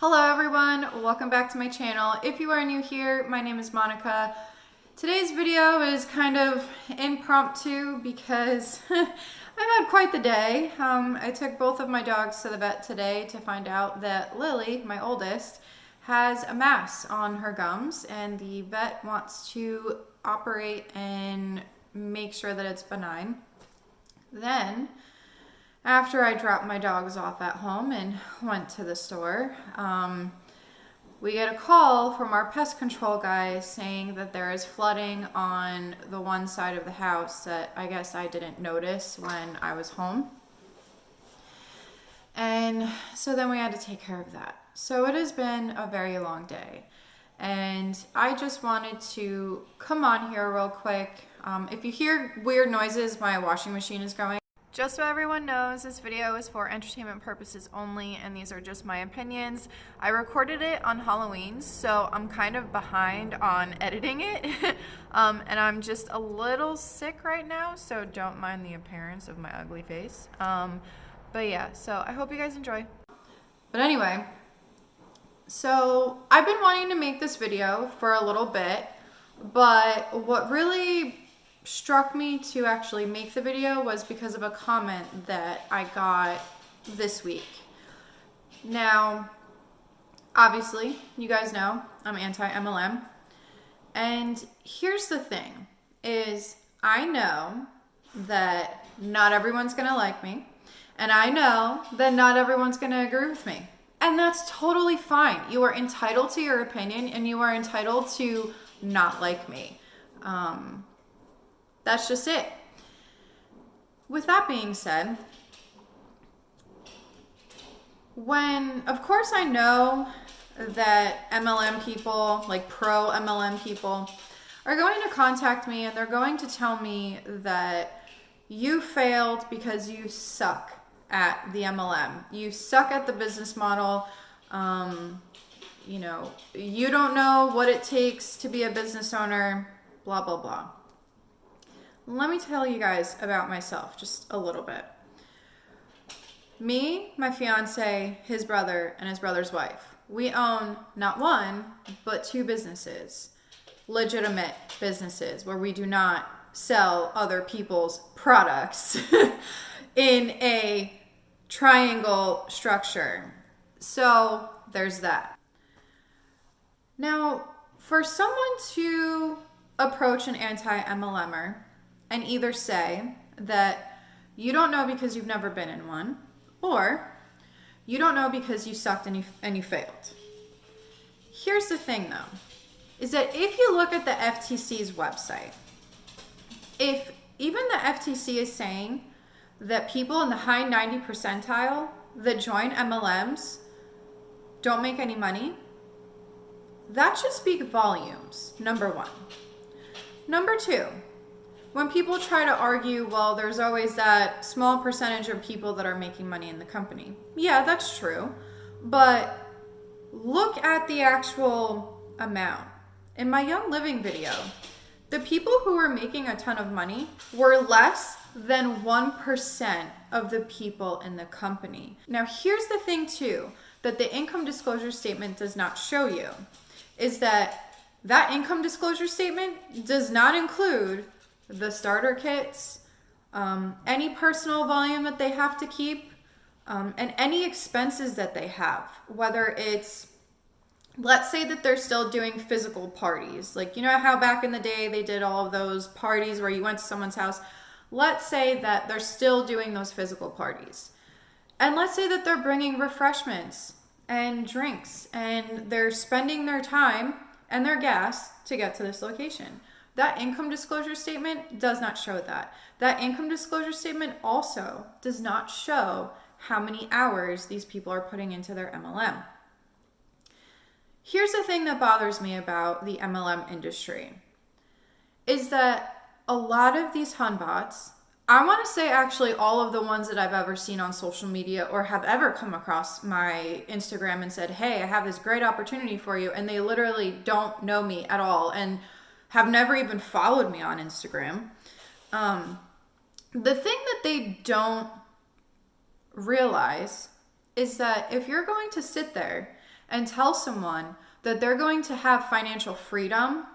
Hello everyone, welcome back to my channel. If you are new here, my name is Monica. Today's video is kind of impromptu because I've had quite the day. I took both of my dogs to the vet today to find out that Lily, my oldest, has a mass on her gums and the vet wants to operate and make sure that it's benign. Then, after I dropped my dogs off at home and went to the store, we get a call from our pest control guy saying that there is flooding on the one side of the house that I guess I didn't notice when I was home. And so then we had to take care of that. So it has been a very long day. And I just wanted to come on here real quick. If you hear weird noises, my washing machine is going. Just so everyone knows, this video is for entertainment purposes only, and these are just my opinions. I recorded it on Halloween, so I'm kind of behind on editing it. And I'm just a little sick right now, so don't mind the appearance of my ugly face. But yeah, so I hope you guys enjoy. But anyway, so I've been wanting to make this video for a little bit, but what really struck me to actually make the video was because of a comment that I got this week. Now, obviously, you guys know I'm anti MLM. And here's the thing, is I know that not everyone's gonna like me, and I know that not everyone's gonna agree with me. And that's totally fine. You are entitled to your opinion, and you are entitled to not like me. That's just it. With that being said, of course I know that MLM people, like pro MLM people, are going to contact me and they're going to tell me that you failed because you suck at the MLM. You suck at the business model. You know, you don't know what it takes to be a business owner, blah, blah, blah. Let me tell you guys about myself just a little bit. Me, my fiance, his brother, and his brother's wife. We own not one, but two businesses. Legitimate businesses where we do not sell other people's products in a triangle structure. So there's that. Now, for someone to approach an anti-MLMer and either say that you don't know because you've never been in one, or you don't know because you sucked and you failed. Here's the thing though, is that if you look at the FTC's website, if even the FTC is saying that people in the high 90 percentile that join MLMs don't make any money, that should speak volumes, number one. Number two, when people try to argue, well, there's always that small percentage of people that are making money in the company. Yeah, that's true. But look at the actual amount. In my Young Living video, the people who were making a ton of money were less than 1% of the people in the company. Now, here's the thing too, that the income disclosure statement does not show you, is that income disclosure statement does not include the starter kits, any personal volume that they have to keep, and any expenses that they have, whether it's, let's say that they're still doing physical parties. Like, you know how back in the day they did all of those parties where you went to someone's house? Let's say that they're still doing those physical parties. And let's say that they're bringing refreshments and drinks and they're spending their time and their gas to get to this location. That income disclosure statement does not show that. That income disclosure statement also does not show how many hours these people are putting into their MLM. Here's the thing that bothers me about the MLM industry, is that a lot of these exhunbots, I want to say actually all of the ones that I've ever seen on social media or have ever come across my Instagram and said, hey, I have this great opportunity for you, and they literally don't know me at all and have never even followed me on Instagram. The thing that they don't realize is that if you're going to sit there and tell someone that they're going to have financial freedom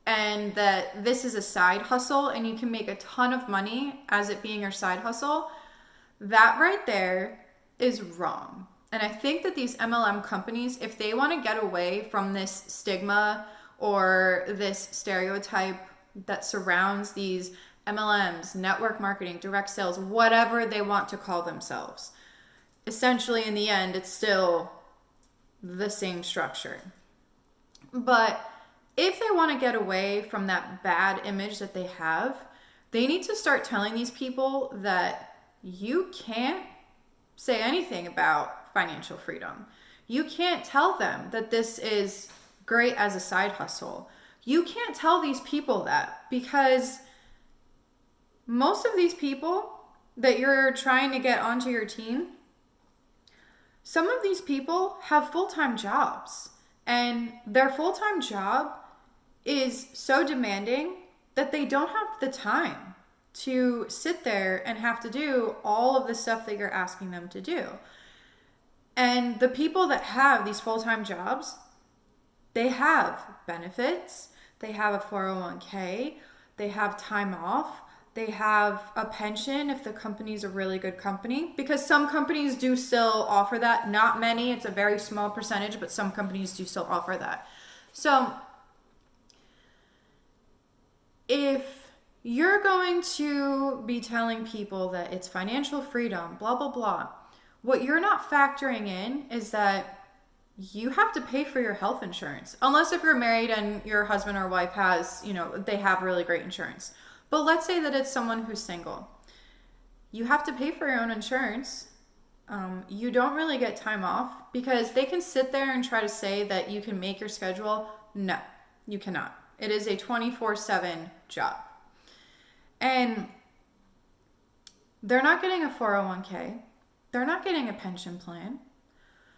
and that this is a side hustle and you can make a ton of money as it being your side hustle, that right there is wrong. And I think that these MLM companies, if they want to get away from this stigma or this stereotype that surrounds these MLMs, network marketing, direct sales, whatever they want to call themselves, essentially in the end, it's still the same structure. But if they want to get away from that bad image that they have, they need to start telling these people that you can't say anything about financial freedom. You can't tell them that this is great as a side hustle. You can't tell these people that, because most of these people that you're trying to get onto your team, some of these people have full-time jobs, and their full-time job is so demanding that they don't have the time to sit there and have to do all of the stuff that you're asking them to do. And the people that have these full-time jobs, they have benefits, they have a 401k, they have time off, they have a pension if the company's a really good company, because some companies do still offer that. Not many, it's a very small percentage, but some companies do still offer that. So if you're going to be telling people that it's financial freedom, blah, blah, blah, what you're not factoring in is that you have to pay for your health insurance. Unless if you're married and your husband or wife has, they have really great insurance. But let's say that it's someone who's single. You have to pay for your own insurance. You don't really get time off, because they can sit there and try to say that you can make your schedule. No, you cannot. It is a 24/7 job. And they're not getting a 401k. They're not getting a pension plan.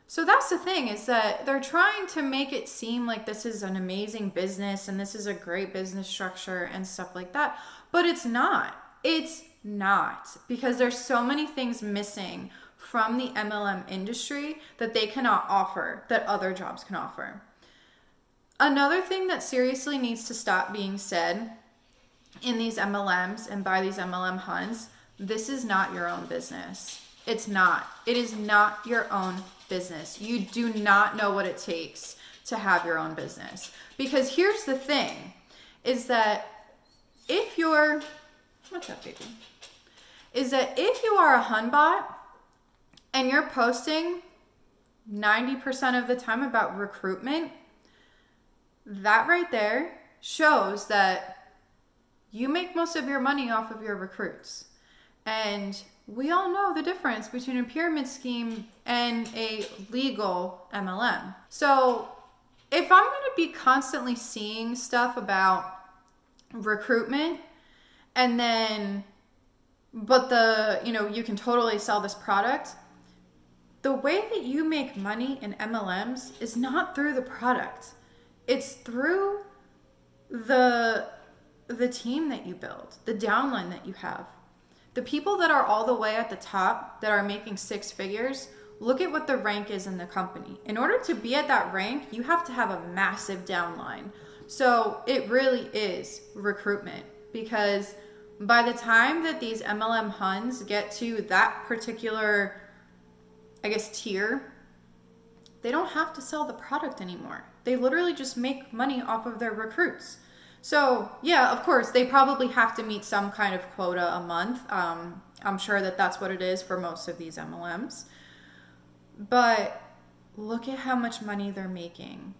So that's the thing, is that they're trying to make it seem like this is an amazing business and this is a great business structure and stuff like that. But it's not. It's not, because there's so many things missing from the MLM industry that they cannot offer, that other jobs can offer. Another thing that seriously needs to stop being said in these MLMs and by these MLM Huns, this is not your own business. It's not. It is not your own business. You do not know what it takes to have your own business. Because here's the thing, is that if you're, what's up, baby? Is that if you are a HunBot and you're posting 90% of the time about recruitment, that right there shows that you make most of your money off of your recruits. And we all know the difference between a pyramid scheme and a legal MLM. So if I'm going to be constantly seeing stuff about recruitment and then, but you can totally sell this product, the way that you make money in MLMs is not through the product. It's through the team that you build, the downline that you have. The people that are all the way at the top that are making 6 figures, look at what the rank is in the company. In order to be at that rank, you have to have a massive downline. So it really is recruitment, because by the time that these MLM Huns get to that particular, tier, they don't have to sell the product anymore. They literally just make money off of their recruits. So yeah, of course, they probably have to meet some kind of quota a month. I'm sure that that's what it is for most of these MLMs. But look at how much money they're making.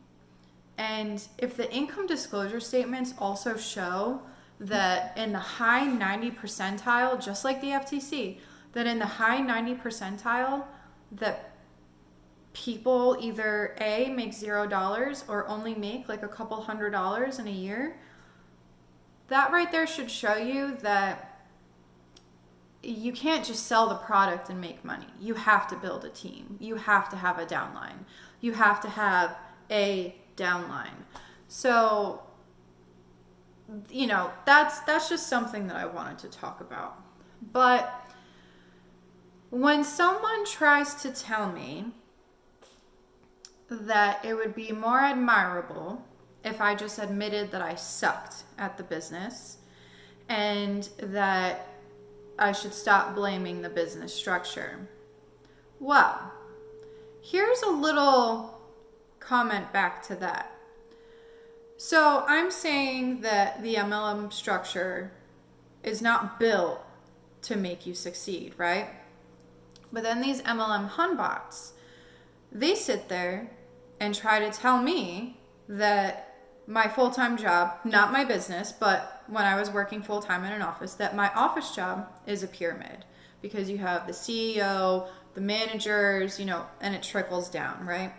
And if the income disclosure statements also show that in the high 90 percentile, just like the FTC, that in the high 90 percentile, that people either A, make $0 or only make like a couple $100s in a year, that right there should show you that you can't just sell the product and make money. You have to build a team. You have to have a downline. You have to have a downline. So, that's just something that I wanted to talk about. But when someone tries to tell me that it would be more admirable if I just admitted that I sucked at the business and that I should stop blaming the business structure. Well, here's a little comment back to that. So I'm saying that the MLM structure is not built to make you succeed, right? But then these MLM hunbots, they sit there and try to tell me that my full-time job, not my business, but when I was working full-time in an office, that my office job is a pyramid because you have the CEO, the managers, and it trickles down, right?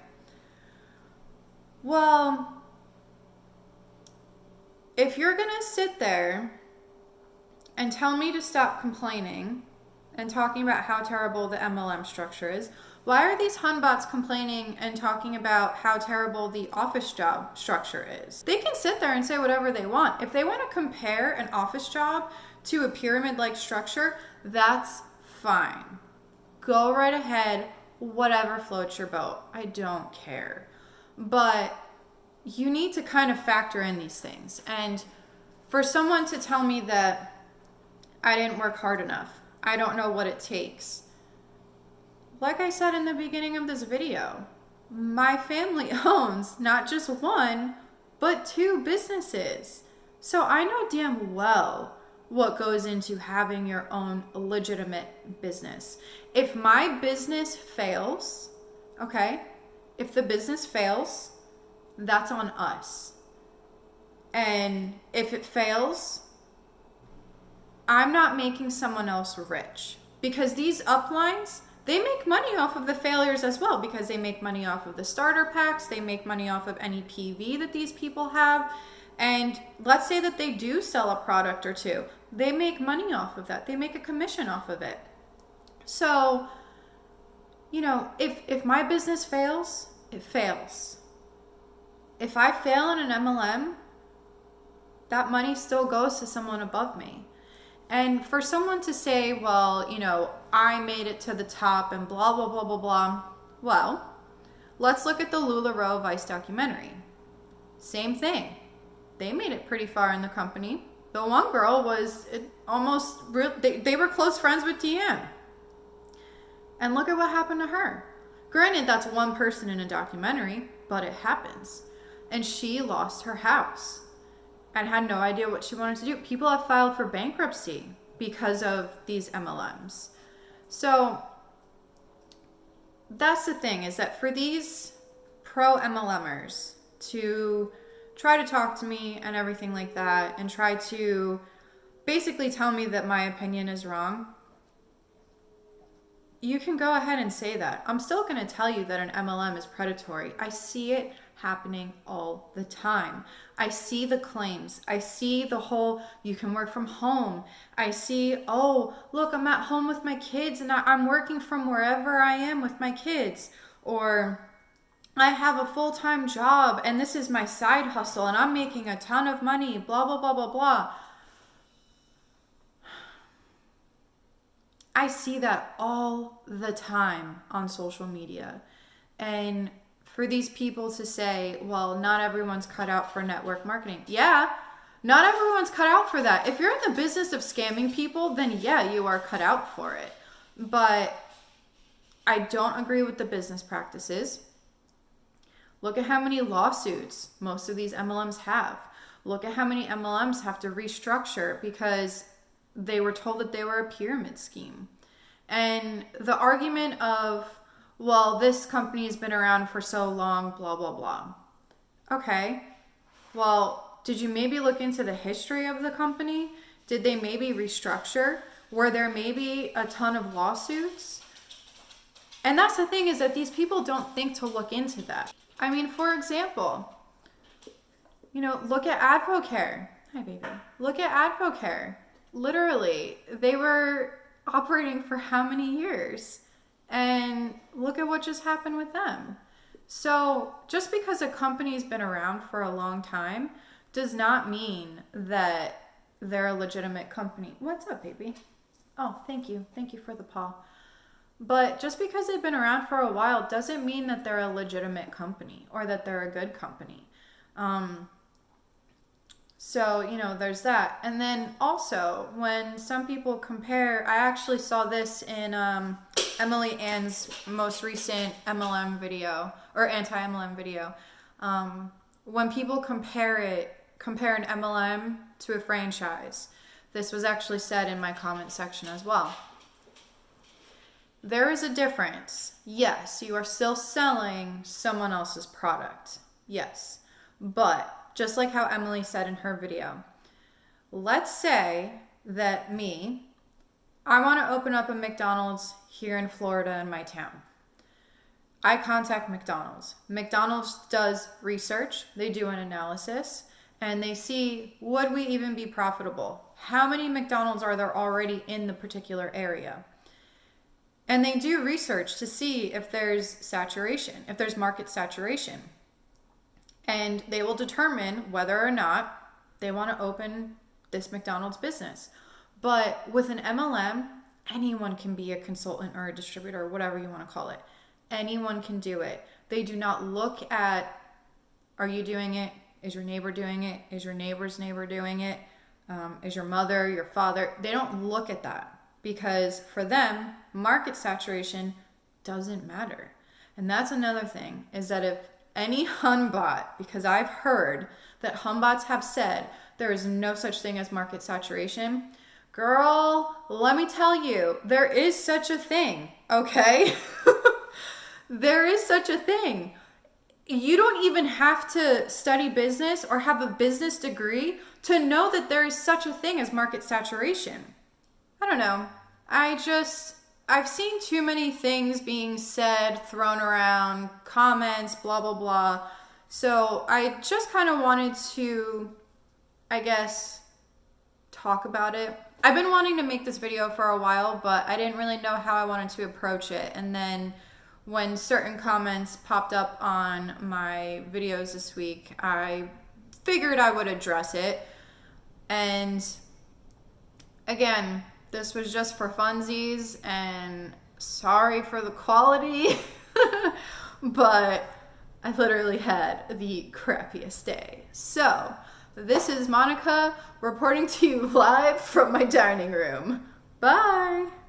Well, if you're going to sit there and tell me to stop complaining and talking about how terrible the MLM structure is, why are these hunbots complaining and talking about how terrible the office job structure is? They can sit there and say whatever they want. If they want to compare an office job to a pyramid-like structure, that's fine. Go right ahead, whatever floats your boat. I don't care. But you need to kind of factor in these things. And for someone to tell me that I didn't work hard enough, I don't know what it takes. Like I said in the beginning of this video, my family owns not just one, but 2 businesses. So I know damn well what goes into having your own legitimate business. If my business fails, okay, if the business fails, that's on us. And if it fails, I'm not making someone else rich, because these uplines, they make money off of the failures as well, because they make money off of the starter packs, they make money off of any PV that these people have. And let's say that they do sell a product or 2. They make money off of that. They make a commission off of it. So, if my business fails, it fails. If I fail in an MLM, that money still goes to someone above me. And for someone to say, well, I made it to the top and blah, blah, blah, blah, blah. Well, let's look at the LuLaRoe Vice documentary. Same thing. They made it pretty far in the company. The one girl was they were close friends with Deanne. And look at what happened to her. Granted, that's one person in a documentary, but it happens. And she lost her house and had no idea what she wanted to do. People have filed for bankruptcy because of these MLMs. So that's the thing, is that for these pro MLMers to try to talk to me and everything like that and try to basically tell me that my opinion is wrong, you can go ahead and say that. I'm still going to tell you that an MLM is predatory. I see it happening all the time. I see the claims. I see the whole, you can work from home. I see, oh, look, I'm at home with my kids and I'm working from wherever I am with my kids. Or I have a full-time job and this is my side hustle and I'm making a ton of money, blah, blah, blah, blah, blah. I see that all the time on social media. And for these people to say, well, not everyone's cut out for network marketing. Yeah, not everyone's cut out for that. If you're in the business of scamming people, then yeah, you are cut out for it. But I don't agree with the business practices. Look at how many lawsuits most of these MLMs have. Look at how many MLMs have to restructure because they were told that they were a pyramid scheme. And the argument of, well, this company's been around for so long, blah, blah, blah. Okay, well, did you maybe look into the history of the company? Did they maybe restructure? Were there maybe a ton of lawsuits? And that's the thing, is that these people don't think to look into that. I mean, for example, look at Advocare. Hi, baby. Look at Advocare. Literally, they were operating for how many years? And look at what just happened with them. So just because a company's been around for a long time does not mean that they're a legitimate company. What's up, baby? Oh, thank you. Thank you for the paw. But just because they've been around for a while doesn't mean that they're a legitimate company or that they're a good company. So, there's that. And then also, when some people compare, I actually saw this in Emily Ann's most recent MLM video, or anti MLM video. When people compare an MLM to a franchise, this was actually said in my comment section as well. There is a difference. Yes, you are still selling someone else's product. Yes. But just like how Emily said in her video, let's say that I want to open up a McDonald's here in Florida in my town. I contact McDonald's. McDonald's does research, they do an analysis, and they see, would we even be profitable? How many McDonald's are there already in the particular area? And they do research to see if there's saturation, if there's market saturation. And they will determine whether or not they want to open this McDonald's business. But with an MLM, anyone can be a consultant or a distributor, or whatever you want to call it. Anyone can do it. They do not look at, are you doing it? Is your neighbor doing it? Is your neighbor's neighbor doing it? Is your mother, your father? They don't look at that, because for them, market saturation doesn't matter. And that's another thing, is that if any exhunbot, because I've heard that exhunbots have said there is no such thing as market saturation. Girl, let me tell you, there is such a thing, okay? There is such a thing. You don't even have to study business or have a business degree to know that there is such a thing as market saturation. I don't know. I've seen too many things being said, thrown around, comments, blah, blah, blah. So I just kind of wanted to, I guess, talk about it. I've been wanting to make this video for a while, but I didn't really know how I wanted to approach it. And then when certain comments popped up on my videos this week, I figured I would address it. And again, this was just for funsies, and sorry for the quality, but I literally had the crappiest day. So, this is Monica reporting to you live from my dining room. Bye!